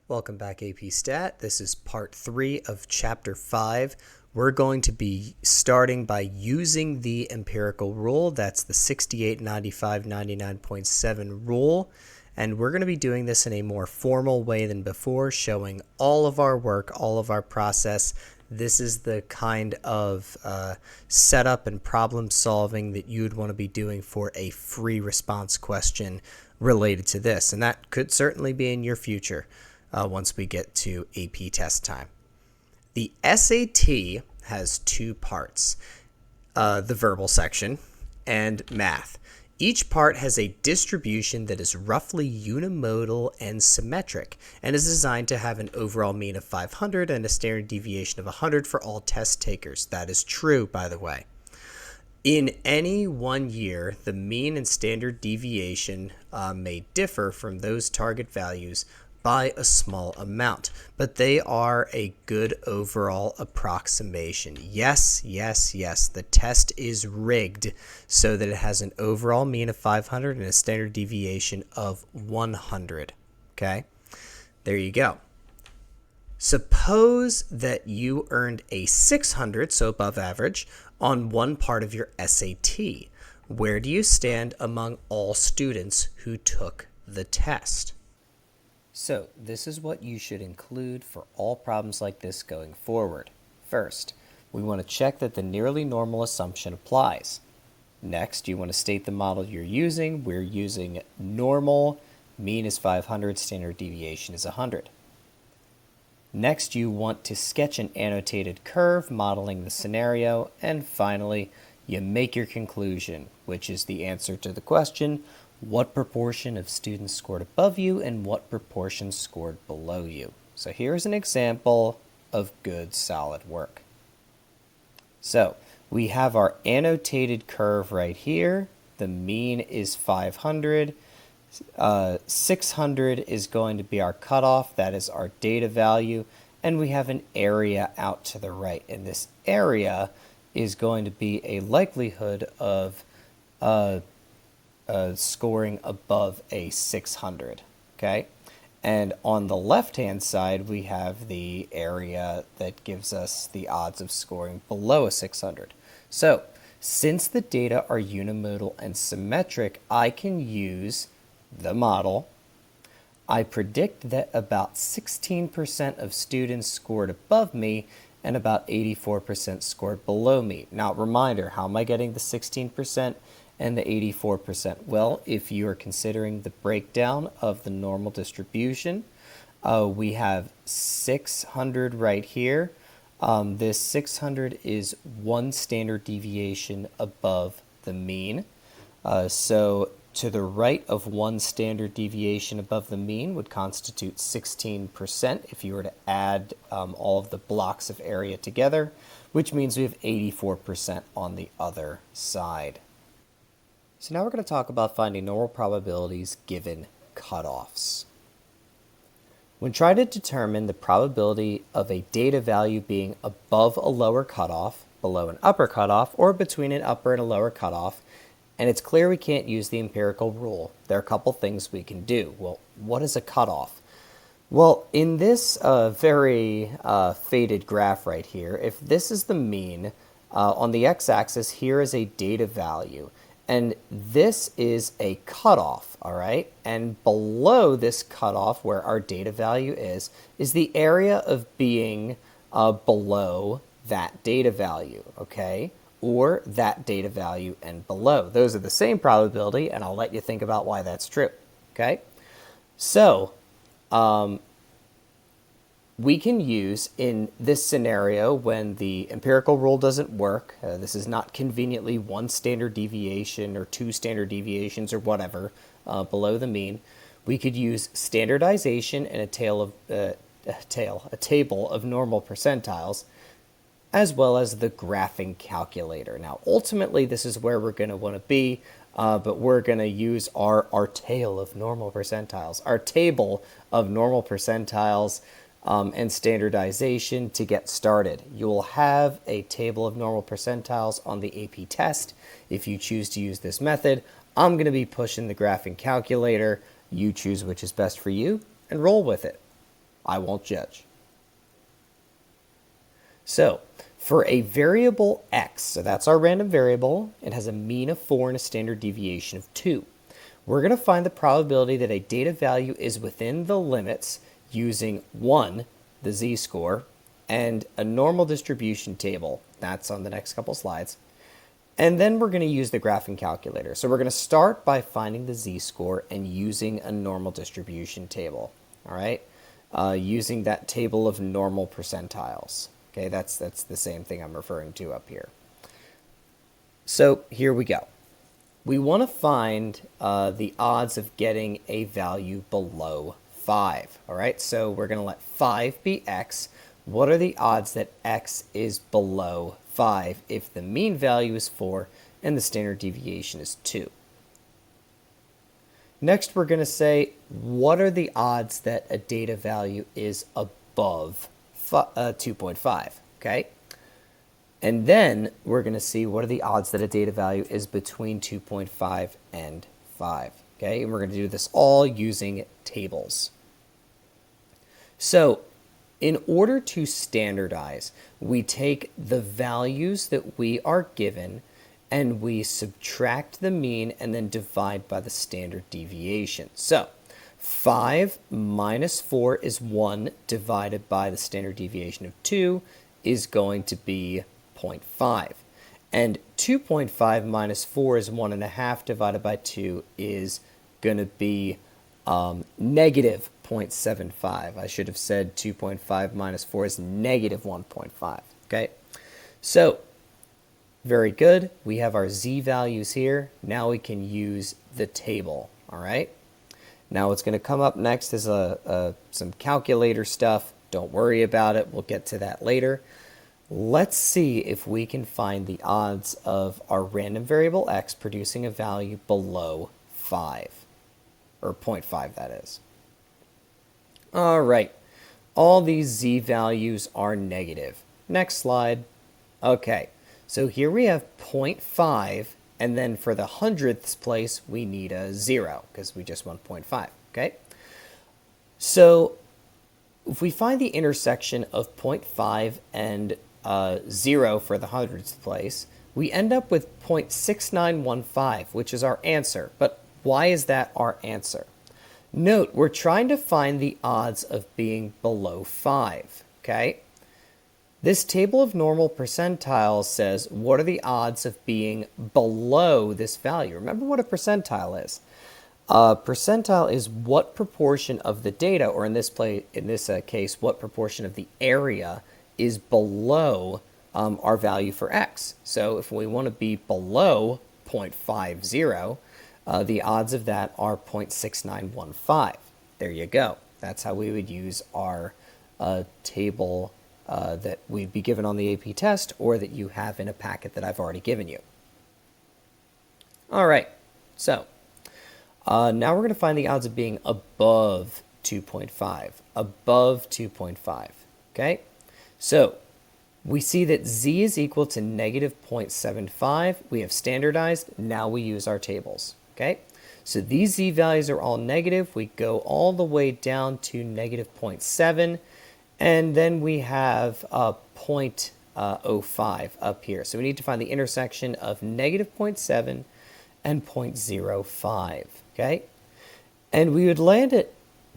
Welcome back, AP Stat. This is part 3 of chapter 5. We're going to be starting by using the empirical rule. That's the 68, 95, 99.7 rule. And we're going to be doing this in a more formal way than before, showing all of our work, all of our process. This is the kind of setup and problem solving that you would want to be doing for a free response question related to this. And that could certainly be in your future. Once we get to AP test time. The SAT has two parts, the verbal section and math. Each part has a distribution that is roughly unimodal and symmetric and is designed to have an overall mean of 500 and a standard deviation of 100 for all test takers. That is true, by the way. In any one year, the mean and standard deviation may differ from those target values by a small amount, but they are a good overall approximation. Yes, the test is rigged so that it has an overall mean of 500 and a standard deviation of 100. Okay, there you go. Suppose that you earned a 600, so above average, on one part of your SAT. Where do you stand among all students who took the test? So this is what you should include for all problems like this going forward. First, we want to check that the nearly normal assumption applies. Next, you want to state the model you're using. We're using normal, mean is 500, standard deviation is 100. Next, you want to sketch an annotated curve modeling the scenario. And finally, you make your conclusion, which is the answer to the question, what proportion of students scored above you and what proportion scored below you. So here's an example of good, solid work. So we have our annotated curve right here. The mean is 500. 600 is going to be our cutoff. That is our data value. And we have an area out to the right. And this area is going to be a likelihood of scoring above a 600, okay? And on the left-hand side, we have the area that gives us the odds of scoring below a 600. So, since the data are unimodal and symmetric, I can use the model. I predict that about 16% of students scored above me and about 84% scored below me. Now, reminder, how am I getting the 16%? And the 84%? Well, if you are considering the breakdown of the normal distribution, we have 600 right here. This 600 is one standard deviation above the mean. So to the right of one standard deviation above the mean would constitute 16% if you were to add all of the blocks of area together, which means we have 84% on the other side. So now we're going to talk about finding normal probabilities given cutoffs. When trying to determine the probability of a data value being above a lower cutoff, below an upper cutoff, or between an upper and a lower cutoff, and it's clear we can't use the empirical rule, there are a couple things we can do. Well, what is a cutoff? Well, in this very faded graph right here, if this is the mean, on the x-axis, here is a data value. And this is a cutoff, all right? And below this cutoff, where our data value is the area of being below that data value, okay? Or that data value and below. Those are the same probability, and I'll let you think about why that's true, okay? So, we can use in this scenario when the empirical rule doesn't work, this is not conveniently one standard deviation or two standard deviations or whatever below the mean, we could use standardization and a table of normal percentiles, as well as the graphing calculator. Now, ultimately, this is where we're going to want to be, but we're going to use our table of normal percentiles, our table of normal percentiles, and standardization to get started. You will have a table of normal percentiles on the AP test if you choose to use this method. I'm going to be pushing the graphing calculator. You choose which is best for you and roll with it. I won't judge. So for a variable x, so that's our random variable, it has a mean of 4 and a standard deviation of 2. We're going to find the probability that a data value is within the limits using 1, the z-score, and a normal distribution table. That's on the next couple slides. And then we're going to use the graphing calculator. So we're going to start by finding the z-score and using a normal distribution table. All right, using that table of normal percentiles. Okay, that's the same thing I'm referring to up here. So here we go. We want to find the odds of getting a value below 5. All right, so we're going to let 5 be x. What are the odds that x is below 5 if the mean value is 4 and the standard deviation is 2? Next, we're going to say, what are the odds that a data value is above 2.5? Okay. And then we're going to see what are the odds that a data value is between 2.5 and 5. Okay, and we're going to do this all using tables. So in order to standardize, we take the values that we are given and we subtract the mean and then divide by the standard deviation. So 5 minus 4 is 1 divided by the standard deviation of 2 is going to be 0.5. And 2.5 minus 4 is 1.5 divided by 2 is going to be negative 0.75. I should have said 2.5 minus 4 is negative 1.5. Okay, so very good. We have our z values here. Now we can use the table. All right. Now what's going to come up next is some calculator stuff. Don't worry about it. We'll get to that later. Let's see if we can find the odds of our random variable x producing a value below 5, or 0.5 that is. All right, all these z values are negative. Next slide. Okay, so here we have 0.5, and then for the hundredths place, we need a 0, because we just want 0.5, okay? So if we find the intersection of 0.5 and 0 for the hundredths place, we end up with 0.6915, which is our answer. But why is that our answer? Note, we're trying to find the odds of being below 5, okay? This table of normal percentiles says, what are the odds of being below this value? Remember what a percentile is. A percentile is what proportion of the data, or in this case, what proportion of the area is below our value for x. So if we want to be below 0.50, the odds of that are 0.6915. There you go. That's how we would use our table that we'd be given on the AP test, or that you have in a packet that I've already given you. All right, so now we're going to find the odds of being above 2.5. Above 2.5, okay? So we see that z is equal to negative 0.75. We have standardized. Now we use our tables, okay? So these z values are all negative. We go all the way down to negative 0.7. And then we have 0.05 up here. So we need to find the intersection of negative 0.7 and 0.05, okay? And we would land at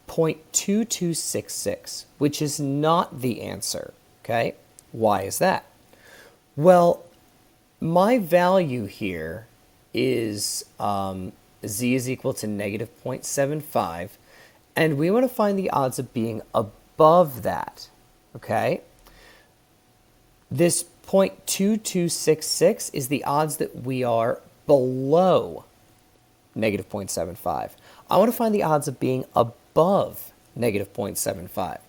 0.2266, which is not the answer, okay? Why is that? Well, my value here is z is equal to negative 0.75, and we want to find the odds of being above that, okay? This 0.2266 is the odds that we are below negative 0.75. I want to find the odds of being above negative 0.75.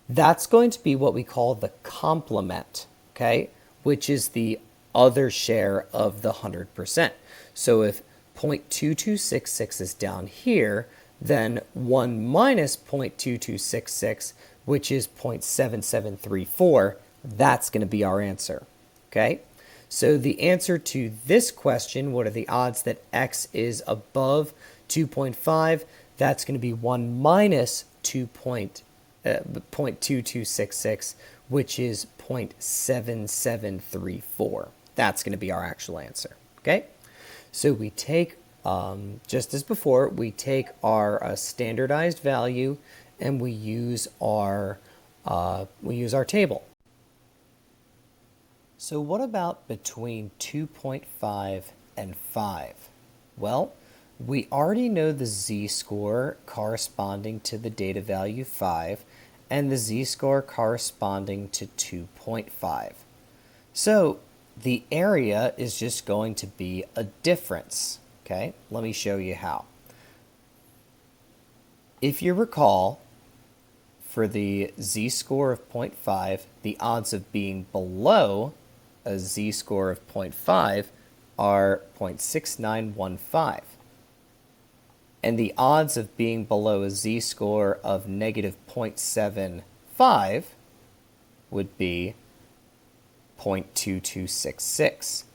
That's going to be what we call the complement, okay? Which is the other share of the 100%. So if 0.2266 is down here, then 1 minus 0.2266, which is 0.7734, that's going to be our answer, okay? So the answer to this question, what are the odds that x is above 2.5? That's going to be 1 minus 0.2266, which is 0.7734. That's going to be our actual answer. Okay, so we take, just as before, we take our standardized value and we use our table. So what about between 2.5 and 5? Well, we already know the z-score corresponding to the data value 5 and the z-score corresponding to 2.5. So the area is just going to be a difference. Okay, let me show you how. If you recall, for the z-score of 0.5, the odds of being below a z-score of 0.5 are 0.6915. And the odds of being below a z-score of negative 0.75 would be 0.2266.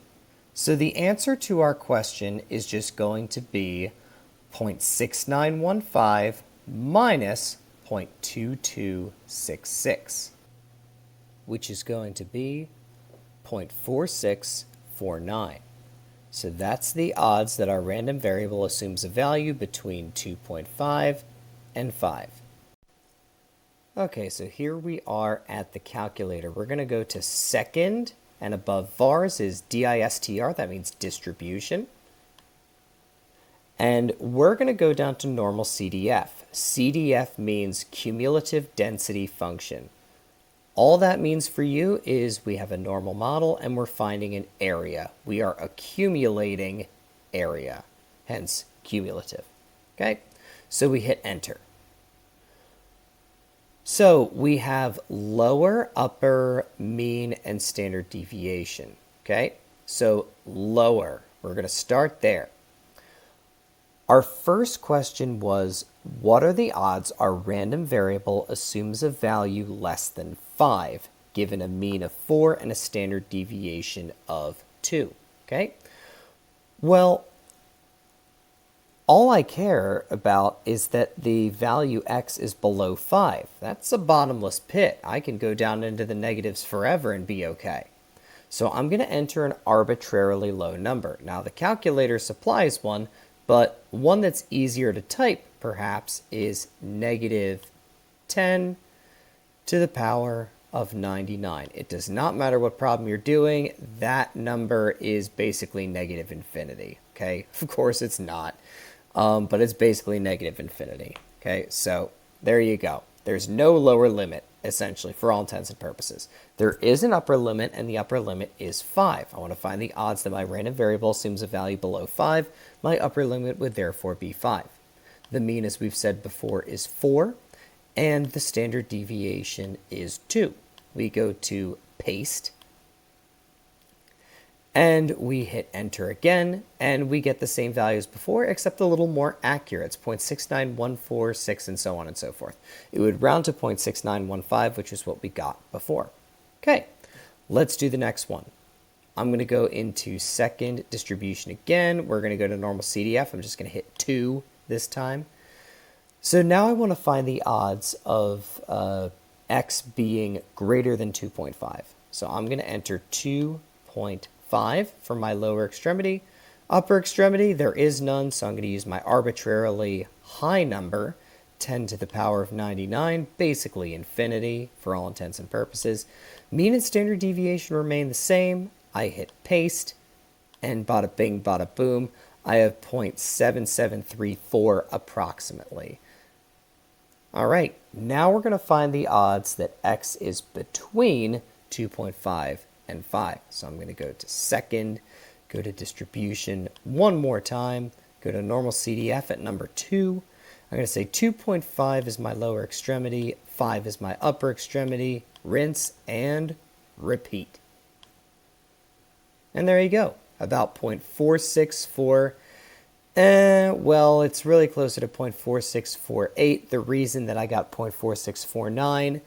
So the answer to our question is just going to be 0.6915 minus 0.2266, which is going to be 0.4649. So that's the odds that our random variable assumes a value between 2.5 and 5. Okay, so here we are at the calculator. We're going to go to second, and above vars is DISTR, that means distribution. And we're going to go down to normal CDF. CDF means cumulative density function. All that means for you is we have a normal model and we're finding an area. We are accumulating area, hence cumulative. Okay, so we hit enter. So we have lower, upper, mean, and standard deviation. Okay, so lower, we're going to start there. Our first question was, what are the odds our random variable assumes a value less than 5, given a mean of 4 and a standard deviation of 2? Okay, well, all I care about is that the value x is below 5. That's a bottomless pit. I can go down into the negatives forever and be okay. So I'm going to enter an arbitrarily low number. Now the calculator supplies one, but one that's easier to type, perhaps, is negative 10 to the power of 99. It does not matter what problem you're doing. That number is basically negative infinity. Okay, of course it's not, but it's basically negative infinity. Okay, so there you go. There's no lower limit, essentially, for all intents and purposes. There is an upper limit, and the upper limit is 5. I want to find the odds that my random variable assumes a value below 5. My upper limit would therefore be 5. The mean, as we've said before, is 4, and the standard deviation is 2. We go to paste, and we hit enter again, and we get the same value as before, except a little more accurate. It's 0.69146 and so on and so forth. It would round to 0.6915, which is what we got before. Okay, let's do the next one. I'm going to go into second distribution again. We're going to go to normal CDF. I'm just going to hit 2 this time. So now I want to find the odds of x being greater than 2.5. So I'm going to enter 2.5 for my lower extremity. Upper extremity, there is none, so I'm going to use my arbitrarily high number, 10 to the power of 99, basically infinity for all intents and purposes. Mean and standard deviation remain the same. I hit paste, and bada bing, bada boom, I have 0.7734 approximately. All right, now we're going to find the odds that x is between 2.5 and 5. So I'm going to go to second, go to distribution one more time, go to normal CDF at number 2. I'm going to say 2.5 is my lower extremity, 5 is my upper extremity, rinse and repeat. And there you go, about 0.464. Well, it's really closer to 0.4648. The reason that I got 0.4649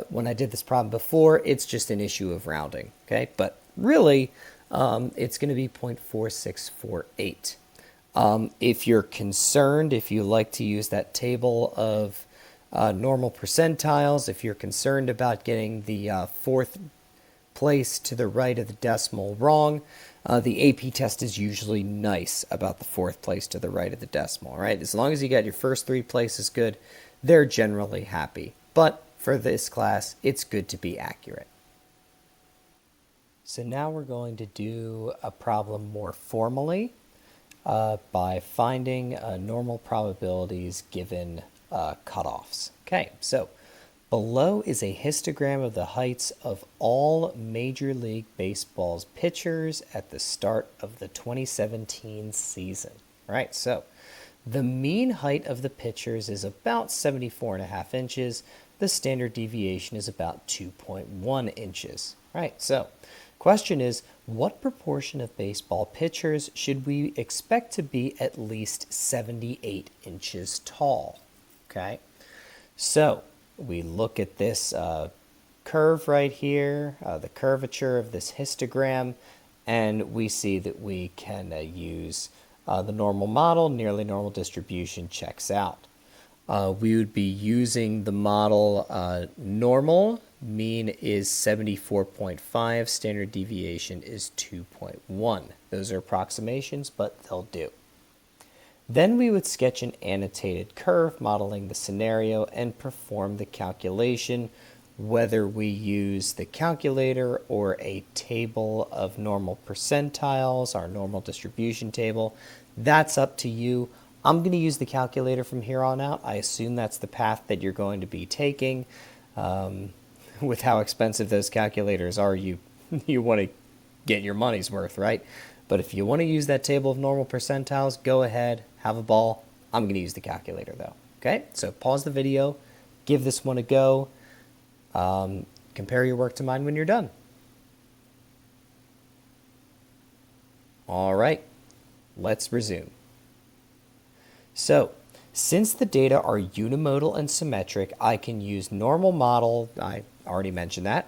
when I did this problem before, it's just an issue of rounding, okay? But really, it's going to be 0.4648. If you're concerned, if you like to use that table of Normal percentiles, if you're concerned about getting the fourth place to the right of the decimal wrong, the AP test is usually nice about the fourth place to the right of the decimal, right? As long as you got your first three places good, they're generally happy. But for this class, it's good to be accurate. So now we're going to do a problem more formally by finding normal probabilities given cutoffs. Okay, so below is a histogram of the heights of all Major League Baseball's pitchers at the start of the 2017 season. All right, so the mean height of the pitchers is about 74.5 inches. The standard deviation is about 2.1 inches. All right, so question is, what proportion of baseball pitchers should we expect to be at least 78 inches tall? Okay, so we look at this curve right here, the curvature of this histogram, and we see that we can use the normal model. Nearly normal distribution checks out. We would be using the model normal. Mean is 74.5. Standard deviation is 2.1. Those are approximations, but they'll do. Then we would sketch an annotated curve modeling the scenario and perform the calculation, whether we use the calculator or a table of normal percentiles, our normal distribution table. That's up to you. I'm going to use the calculator from here on out. I assume that's the path that you're going to be taking. With how expensive those calculators are, you want to get your money's worth, right? But if you want to use that table of normal percentiles, go ahead, have a ball. I'm going to use the calculator though. Okay, so pause the video, give this one a go, compare your work to mine when you're done. All right, let's resume. So, since the data are unimodal and symmetric, I can use normal model. I already mentioned that.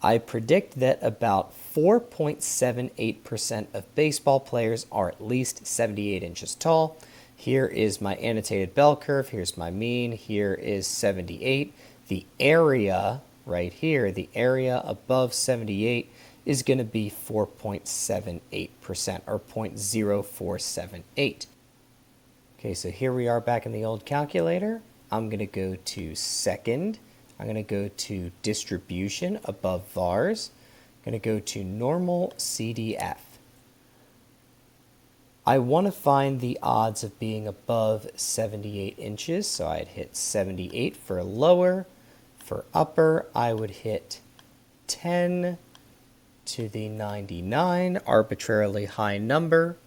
I predict that about 4.78% of baseball players are at least 78 inches tall. Here is my annotated bell curve. Here's my mean. Here is 78. The area right here, the area above 78 is going to be 4.78% or 0.0478. Okay, so here we are back in the old calculator. I'm going to go to second. I'm going to go to distribution above VARs. I'm going to go to normal CDF. I want to find the odds of being above 78 inches, so I'd hit 78 for lower. For upper, I would hit 10 to the 99, arbitrarily high number.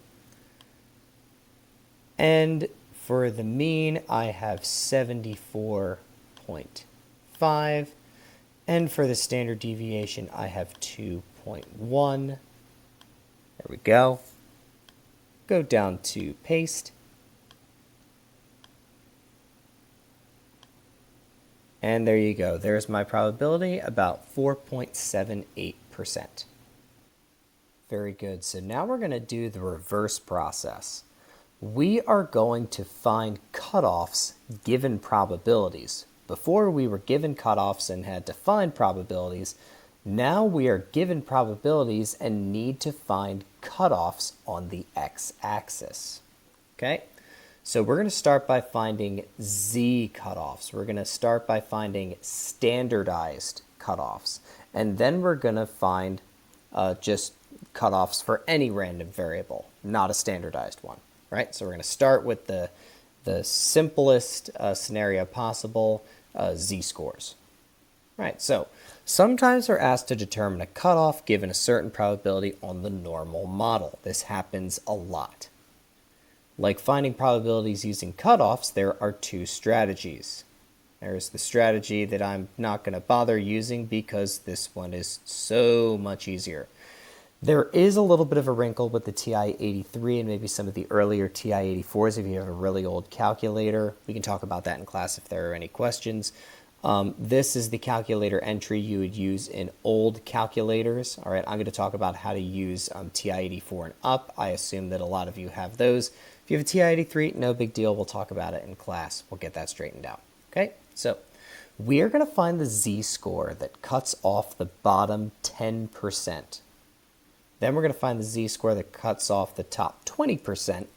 And for the mean, I have 74.5. And for the standard deviation, I have 2.1. There we go. Go down to paste. And there you go. There's my probability, about 4.78%. Very good. So now we're going to do the reverse process. We are going to find cutoffs given probabilities. Before we were given cutoffs and had to find probabilities. Now we are given probabilities and need to find cutoffs on the x-axis. Okay? So we're going to start by finding z cutoffs. We're going to start by finding standardized cutoffs. And then we're going to find just cutoffs for any random variable, not a standardized one. Right? So we're going to start with the simplest scenario possible, z-scores. Right, so sometimes we're asked to determine a cutoff given a certain probability on the normal model. This happens a lot. Like finding probabilities using cutoffs, there are two strategies. There's the strategy that I'm not going to bother using because this one is so much easier. There is a little bit of a wrinkle with the TI-83 and maybe some of the earlier TI-84s if you have a really old calculator. We can talk about that in class if there are any questions. This is the calculator entry you would use in old calculators. All right, I'm going to talk about how to use TI-84 and up. I assume that a lot of you have those. If you have a TI-83, no big deal. We'll talk about it in class. We'll get that straightened out. Okay, So we are going to find the z-score that cuts off the bottom 10%. Then we're going to find the z-score that cuts off the top 20%.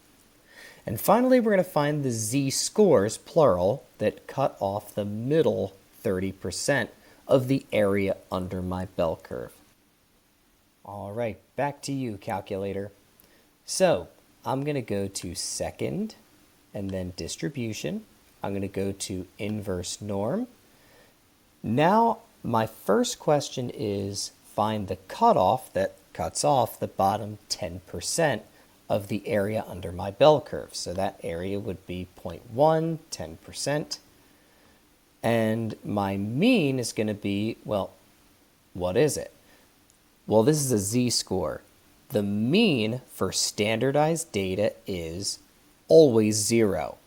And finally, we're going to find the z-scores, plural, that cut off the middle 30% of the area under my bell curve. All right, back to you, calculator. So I'm going to go to second and then distribution. I'm going to go to inverse norm. Now, my first question is find the cutoff that cuts off the bottom 10% of the area under my bell curve. So that area would be 0.1, 10%. And my mean is going to be, well, what is it? Well, this is a z-score. The mean for standardized data is always 0.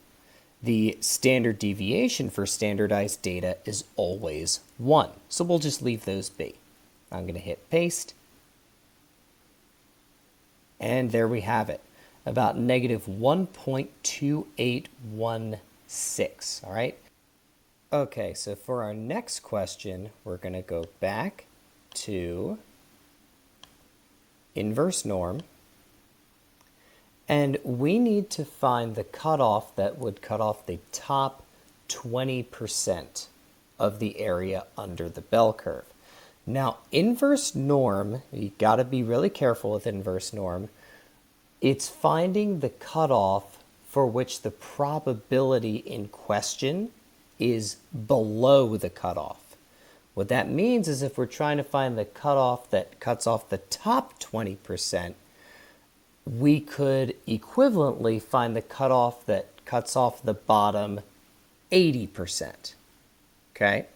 The standard deviation for standardized data is always 1. So we'll just leave those be. I'm going to hit paste. And there we have it, about negative 1.2816, all right? Okay, so for our next question, we're going to go back to inverse norm, and we need to find the cutoff that would cut off the top 20% of the area under the bell curve. Now, inverse norm, you got to be really careful with inverse norm. It's finding the cutoff for which the probability in question is below the cutoff. What that means is if we're trying to find the cutoff that cuts off the top 20%, we could equivalently find the cutoff that cuts off the bottom 80%. Okay?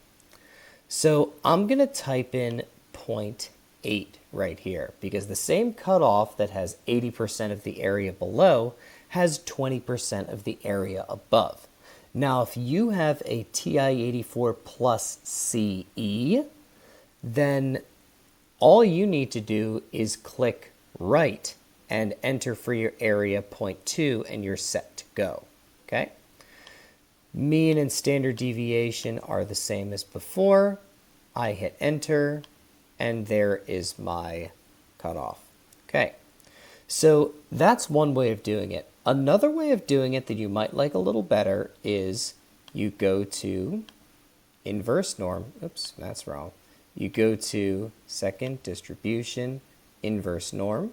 So I'm going to type in 0.8 right here because the same cutoff that has 80% of the area below has 20% of the area above. Now, if you have a TI-84 plus CE, then all you need to do is click right and enter for your area 0.2 and you're set to go. Okay? Mean and standard deviation are the same as before. I hit enter, and there is my cutoff. Okay, so that's one way of doing it. Another way of doing it that you might like a little better is you go to inverse norm. Oops, that's wrong. You go to second distribution, inverse norm,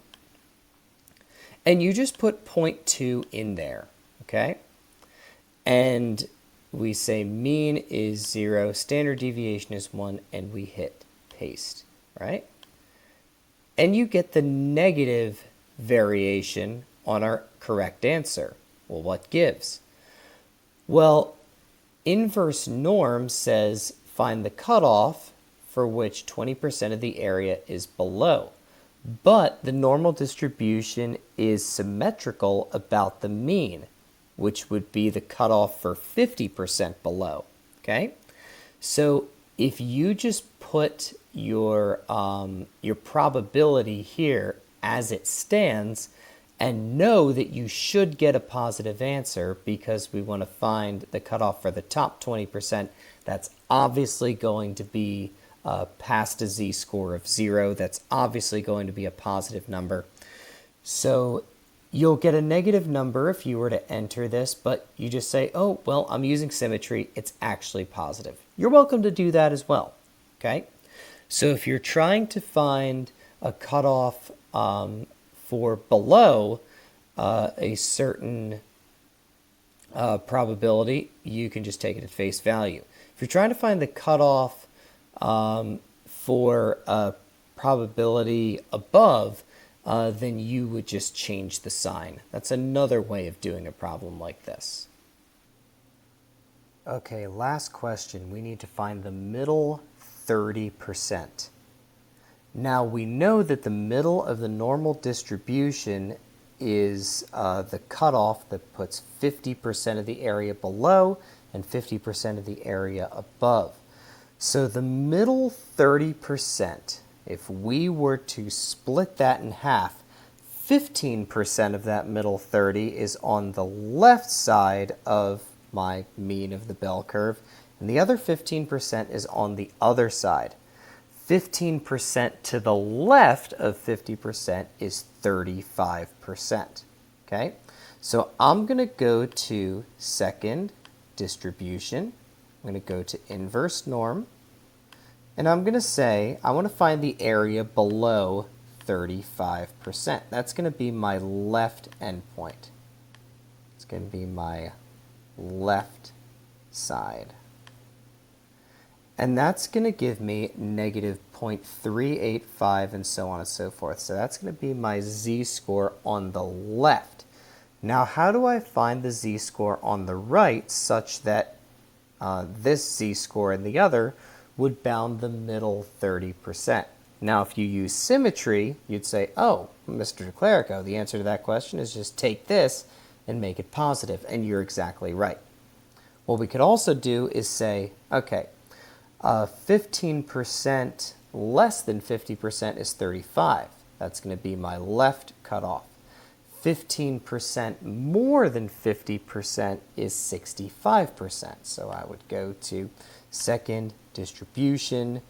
and you just put 0.2 in there. Okay, and we say mean is 0, standard deviation is 1, and we hit paste, right? And you get the negative variation on our correct answer. Well, what gives? Well, inverse norm says find the cutoff for which 20% of the area is below. But the normal distribution is symmetrical about the mean, which would be the cutoff for 50% below, okay? So if you just put your probability here as it stands and know that you should get a positive answer because we want to find the cutoff for the top 20%, that's obviously going to be past a z-score of 0. That's obviously going to be a positive number. So you'll get a negative number if you were to enter this, but you just say, oh, well, I'm using symmetry. It's actually positive. You're welcome to do that as well, okay? So if you're trying to find a cutoff for below a certain probability, you can just take it at face value. If you're trying to find the cutoff for a probability above, then you would just change the sign. That's another way of doing a problem like this. Okay, last question. We need to find the middle 30%. Now we know that the middle of the normal distribution is the cutoff that puts 50% of the area below and 50% of the area above. So the middle 30%, if we were to split that in half, 15% of that middle 30 is on the left side of my mean of the bell curve, and the other 15% is on the other side. 15% to the left of 50% is 35%. Okay, so I'm going to go to second distribution. I'm going to go to inverse norm, and I'm going to say I want to find the area below 35%. That's going to be my left endpoint. It's going to be my left side. And that's going to give me negative 0.385 and so on and so forth. So that's going to be my z-score on the left. Now, how do I find the z-score on the right such that this z-score and the other would bound the middle 30%? Now, if you use symmetry, you'd say, oh, Mr. DeClerico, the answer to that question is just take this and make it positive, and you're exactly right. What we could also do is say, okay, 15% less than 50% is 35. That's going to be my left cutoff. 15% more than 50% is 65%. So I would go to second distribution,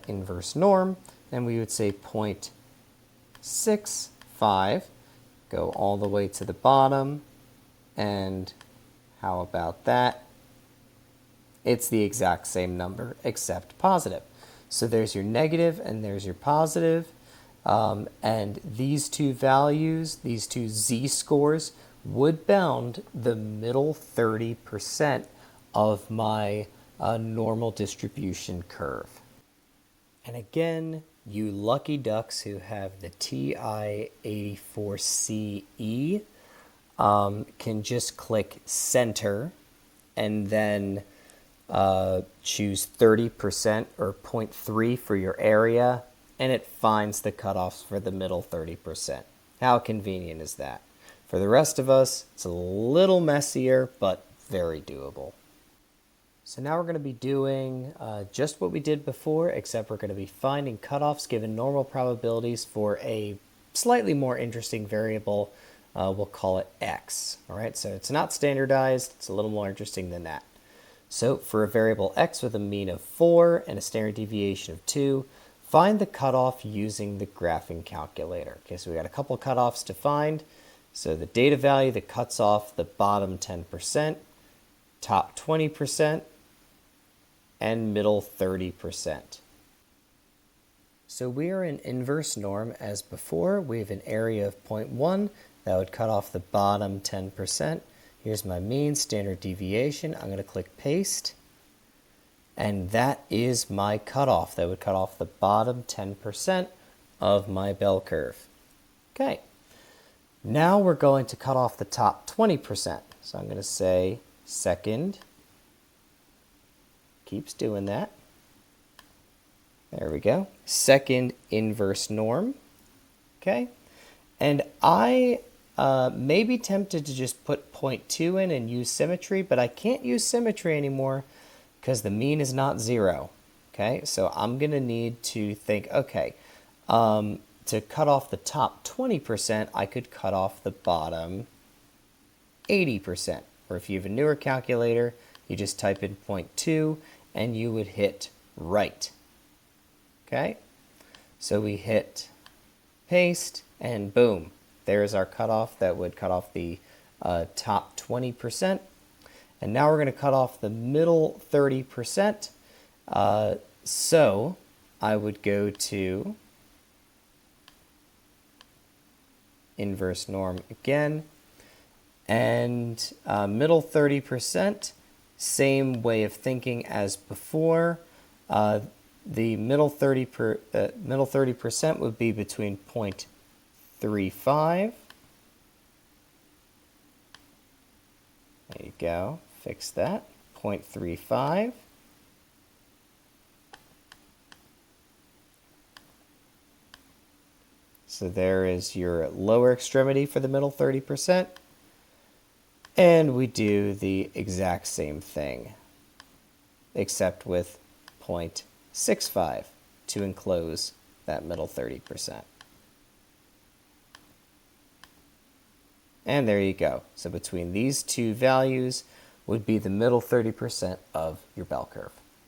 inverse norm, and we would say 0.65, go all the way to the bottom, and how about that? It's the exact same number except positive. So there's your negative and there's your positive. And these two values, these two z-scores, would bound the middle 30% of my normal distribution curve. And again, you lucky ducks who have the TI-84CE can just click center and then choose 30% or 0.3 for your area, and it finds the cutoffs for the middle 30%. How convenient is that? For the rest of us, it's a little messier, but very doable. So now we're going to be doing just what we did before, except we're going to be finding cutoffs given normal probabilities for a slightly more interesting variable. We'll call it x. All right, so it's not standardized. It's a little more interesting than that. So for a variable x with a mean of 4 and a standard deviation of 2, find the cutoff using the graphing calculator. Okay, so we got a couple cutoffs to find. So the data value that cuts off the bottom 10%, top 20%, and middle 30%. So we are in inverse norm as before. We have an area of 0.1 that would cut off the bottom 10%. Here's my mean, standard deviation. I'm going to click paste. And that is my cutoff. That would cut off the bottom 10% of my bell curve. Okay. Now we're going to cut off the top 20%. So I'm going to say second. Keeps doing that. There we go. Second inverse norm. Okay. And I may be tempted to just put 0.2 in and use symmetry, but I can't use symmetry anymore because the mean is not 0. Okay, so I'm going to need to think, okay, to cut off the top 20%, I could cut off the bottom 80%. Or if you have a newer calculator, you just type in 0.2 and you would hit right. Okay, so we hit paste and boom. There's our cutoff that would cut off the top 20%. And now we're going to cut off the middle 30%. So I would go to inverse norm again. And middle 30%, same way of thinking as before. The middle 30% would be between 0.35. There you go. Fix that. 0.35. So there is your lower extremity for the middle 30%. And we do the exact same thing, except with 0.65 to enclose that middle 30%. And there you go. So between these two values, would be the middle 30% of your bell curve.